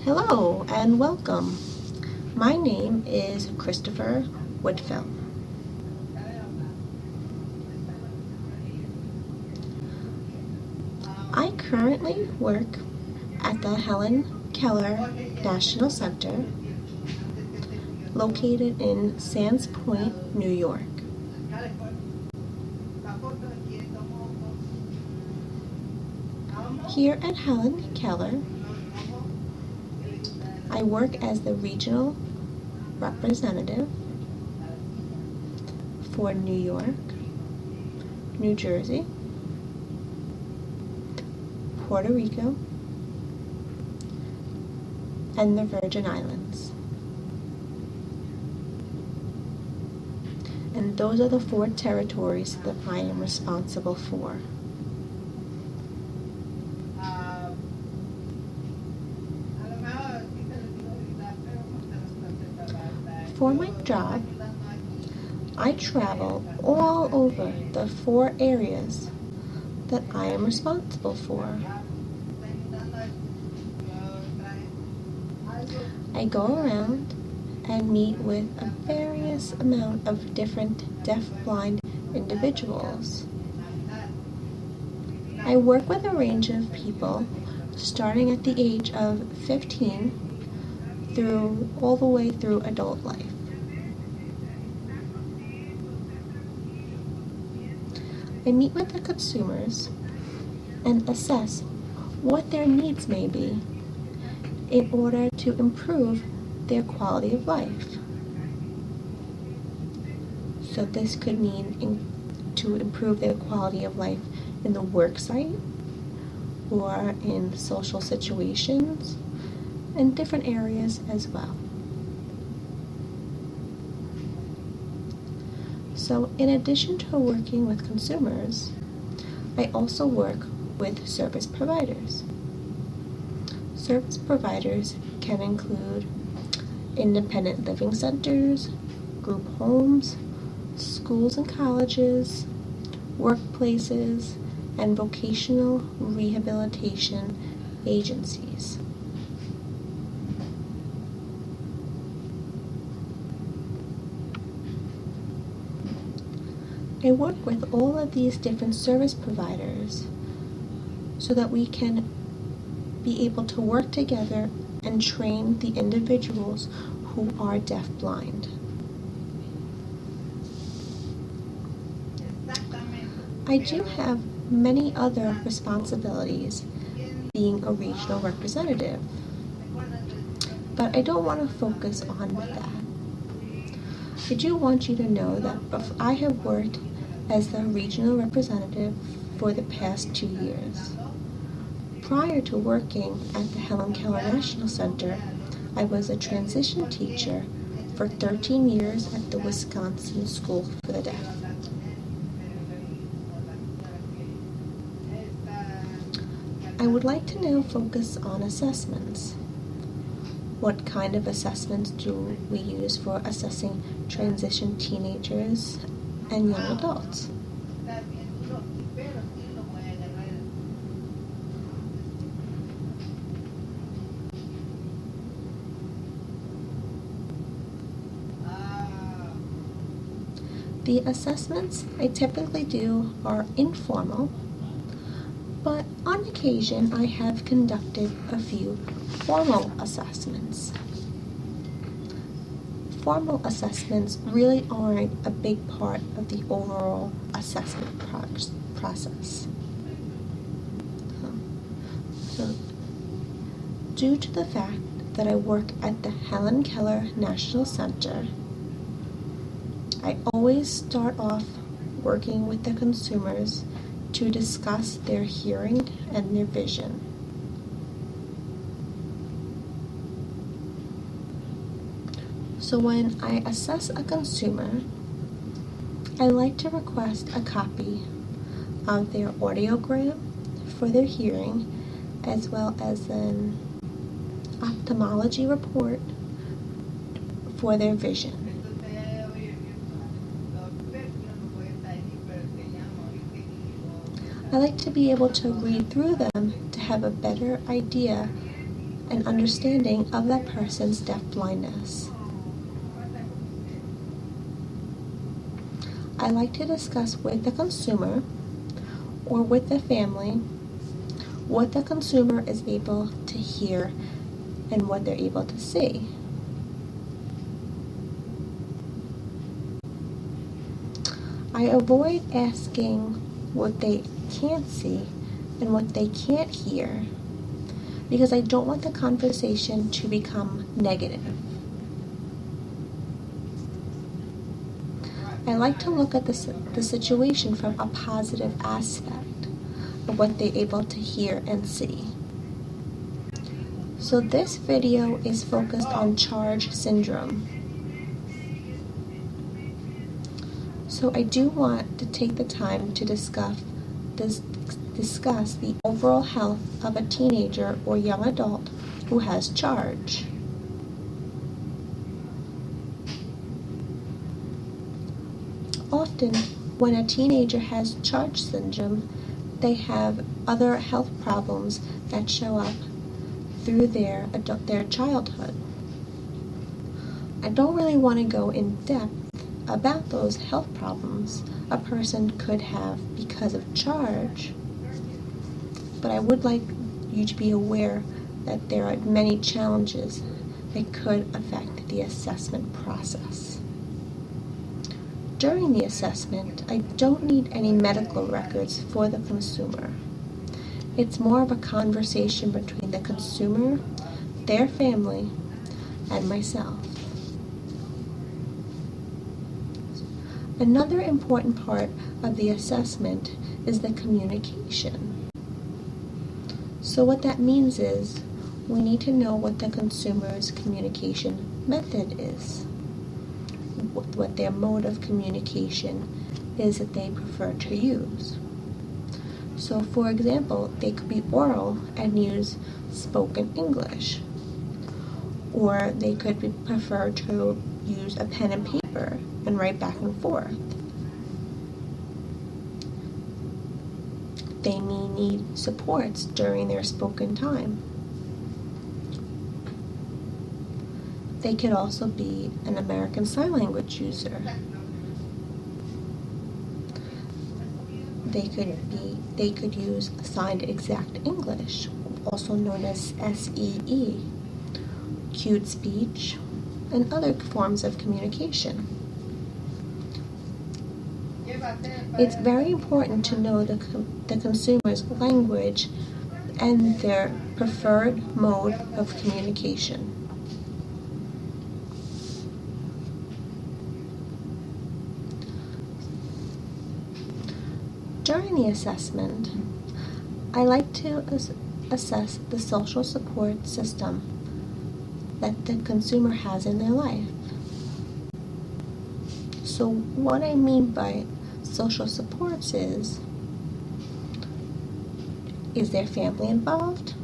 Hello and welcome. My name is Christopher Woodfill. I currently work at the Helen Keller National Center located in Sands Point, New York. Here at Helen Keller, I work as the regional representative for New York, New Jersey, Puerto Rico, and the Virgin Islands. And those are the 4 territories that I am responsible for. For my job, I travel all over the 4 areas that I am responsible for. I go around and meet with a various amount of different deaf-blind individuals. I work with a range of people starting at the age of 15 through all the way through adult life. I meet with the consumers and assess what their needs may be in order to improve their quality of life. So this could mean to improve their quality of life in the work site or in social situations and different areas as well. So in addition to working with consumers, I also work with service providers. Service providers can include independent living centers, group homes, schools and colleges, workplaces, and vocational rehabilitation agencies. I work with all of these different service providers so that we can be able to work together and train the individuals who are deaf-blind. I do have many other responsibilities being a regional representative, but I don't want to focus on that. I do want you to know that I have worked as the regional representative for the past 2 years. Prior to working at the Helen Keller National Center, I was a transition teacher for 13 years at the Wisconsin School for the Deaf. I would like to now focus on assessments. What kind of assessments do we use for assessing transition teenagers and young adults? The assessments I typically do are informal, but on occasion I have conducted a few formal assessments. Formal assessments really aren't a big part of the overall assessment process. So, due to the fact that I work at the Helen Keller National Center, I always start off working with the consumers to discuss their hearing and their vision. So when I assess a consumer, I like to request a copy of their audiogram for their hearing, as well as an ophthalmology report for their vision. I like to be able to read through them to have a better idea and understanding of that person's deafblindness. I like to discuss with the consumer or with the family what the consumer is able to hear and what they're able to see. I avoid asking what they can't see and what they can't hear because I don't want the conversation to become negative. I like to look at the situation from a positive aspect of what they're able to hear and see. So this video is focused on charge syndrome. So I do want to take the time to discuss the overall health of a teenager or young adult who has charge. Often, when a teenager has charge syndrome, they have other health problems that show up through their childhood. I don't really want to go in depth about those health problems a person could have because of charge, but I would like you to be aware that there are many challenges that could affect the assessment process. During the assessment, I don't need any medical records for the consumer. It's more of a conversation between the consumer, their family, and myself. Another important part of the assessment is the communication. So what that means is we need to know what the consumer's communication method is, what their mode of communication is that they prefer to use. So for example, they could be oral and use spoken English, or they could prefer to use a pen and paper and write back and forth. They may need supports during their spoken time. They could also be an American Sign Language user. They could use Signed Exact English, also known as SEE, cute speech, and other forms of communication. It's very important to know the consumer's language and their preferred mode of communication. During the assessment, I like to assess the social support system that the consumer has in their life. So what I mean by social supports is their family involved?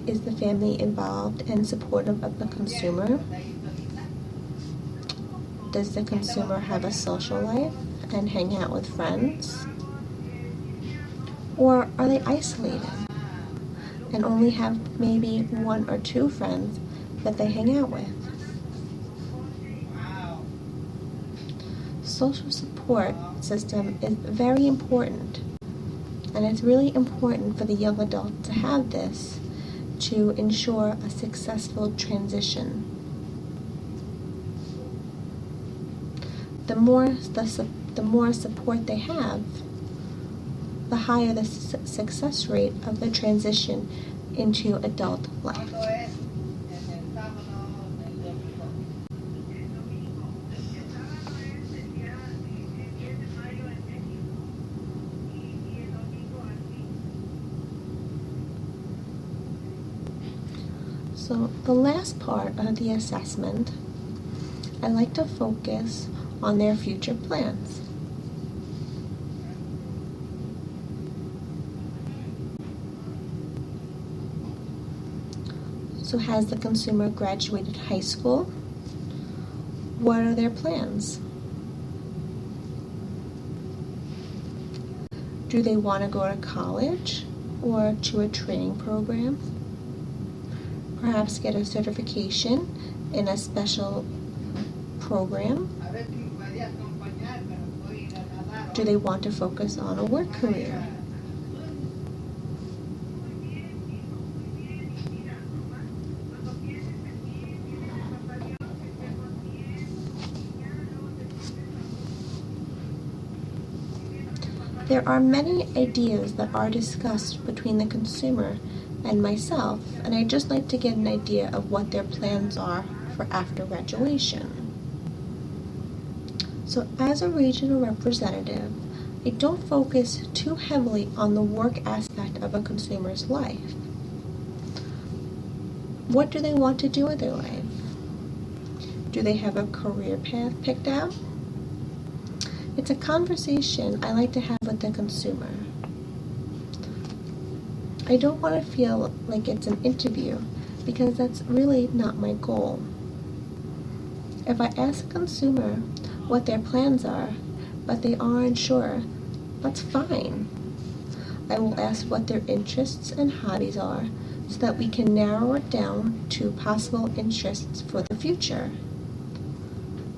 Is the family involved and supportive of the consumer? Does the consumer have a social life and hang out with friends? Or are they isolated and only have maybe one or two friends that they hang out with? Social support system is very important, and it's really important for the young adult to have this to ensure a successful transition. The more support they have, the higher the success rate of the transition into adult life. So the last part of the assessment, I like to focus on their future plans. So has the consumer graduated high school? What are their plans? Do they want to go to college or to a training program? perhaps get a certification in a special program? Do they want to focus on a work career? There are many ideas that are discussed between the consumer and myself, and I'd just like to get an idea of what their plans are for after graduation. So as a regional representative, I don't focus too heavily on the work aspect of a consumer's life. What do they want to do with their life? Do they have a career path picked out? It's a conversation I like to have with the consumer. I don't want to feel like it's an interview because that's really not my goal. If I ask a consumer what their plans are, but they aren't sure, that's fine. I will ask what their interests and hobbies are so that we can narrow it down to possible interests for the future.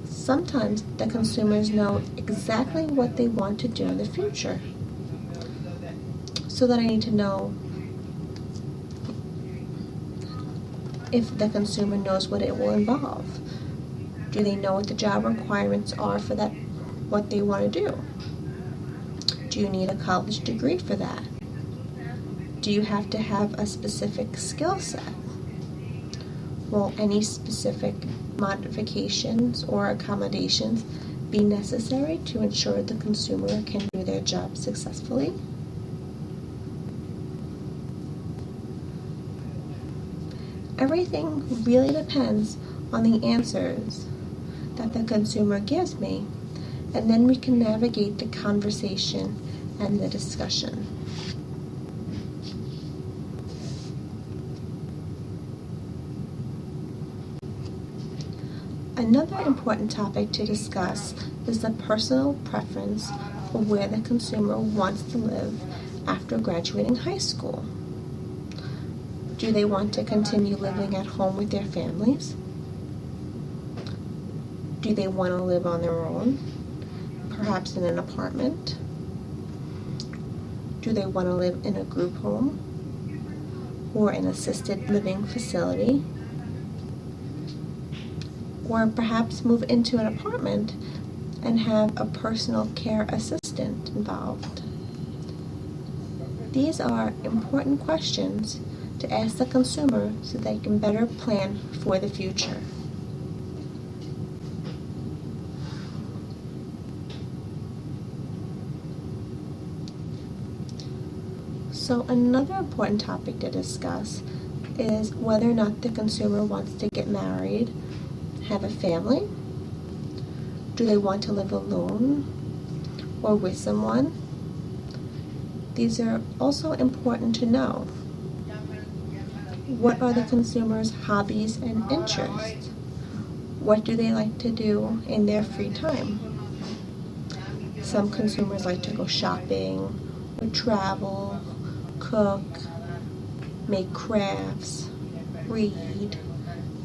Sometimes the consumers know exactly what they want to do in the future, so that I need to know if the consumer knows what it will involve. Do they know what the job requirements are for that, what they want to do? Do you need a college degree for that? Do you have to have a specific skill set? Will any specific modifications or accommodations be necessary to ensure the consumer can do their job successfully? Everything really depends on the answers that the consumer gives me, and then we can navigate the conversation and the discussion. Another important topic to discuss is the personal preference for where the consumer wants to live after graduating high school. Do they want to continue living at home with their families? Do they want to live on their own, perhaps in an apartment? Do they want to live in a group home or an assisted living facility? Or perhaps move into an apartment and have a personal care assistant involved? These are important questions to ask the consumer so they can better plan for the future. So another important topic to discuss is whether or not the consumer wants to get married, have a family. Do they want to live alone or with someone? These are also important to know. What are the consumer's hobbies and interests? What do they like to do in their free time? Some consumers like to go shopping or travel, cook, make crafts, read.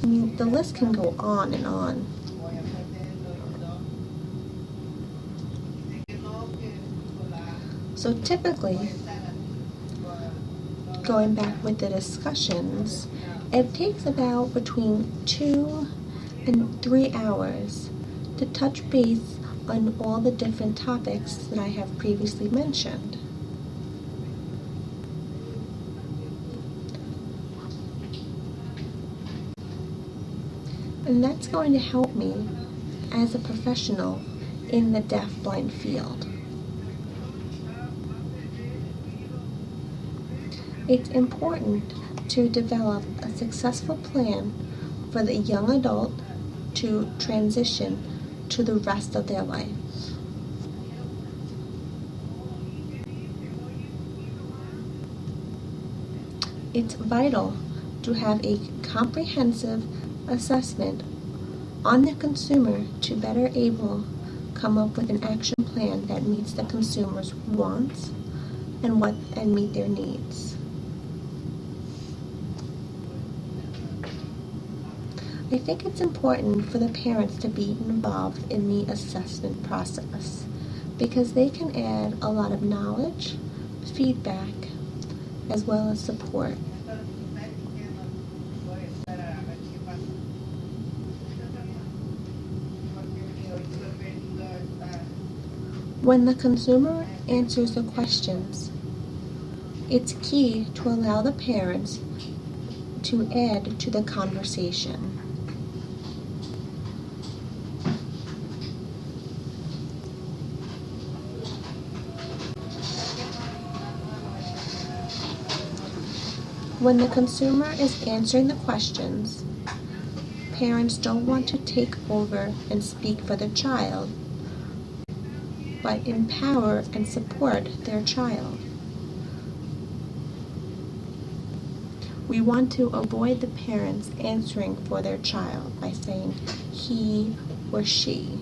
I mean, the list can go on and on. So typically, going back with the discussions, it takes about between 2 and 3 hours to touch base on all the different topics that I have previously mentioned. And that's going to help me as a professional in the deaf-blind field. It's important to develop a successful plan for the young adult to transition to the rest of their life. It's vital to have a comprehensive assessment on the consumer to better able come up with an action plan that meets the consumer's wants and meet their needs. I think it's important for the parents to be involved in the assessment process because they can add a lot of knowledge, feedback, as well as support. When the consumer answers the questions, it's key to allow the parents to add to the conversation. When the consumer is answering the questions, parents don't want to take over and speak for the child, but empower and support their child. We want to avoid the parents answering for their child by saying he or she.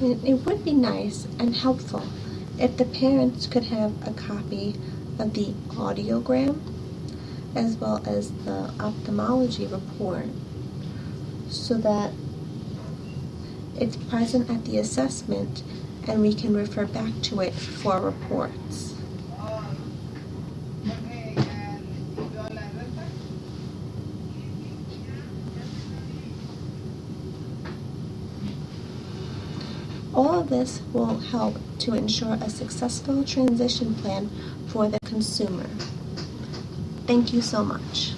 It would be nice and helpful if the parents could have a copy of the audiogram as well as the ophthalmology report so that it's present at the assessment and we can refer back to it for reports. All of this will help to ensure a successful transition plan for the consumer. Thank you so much.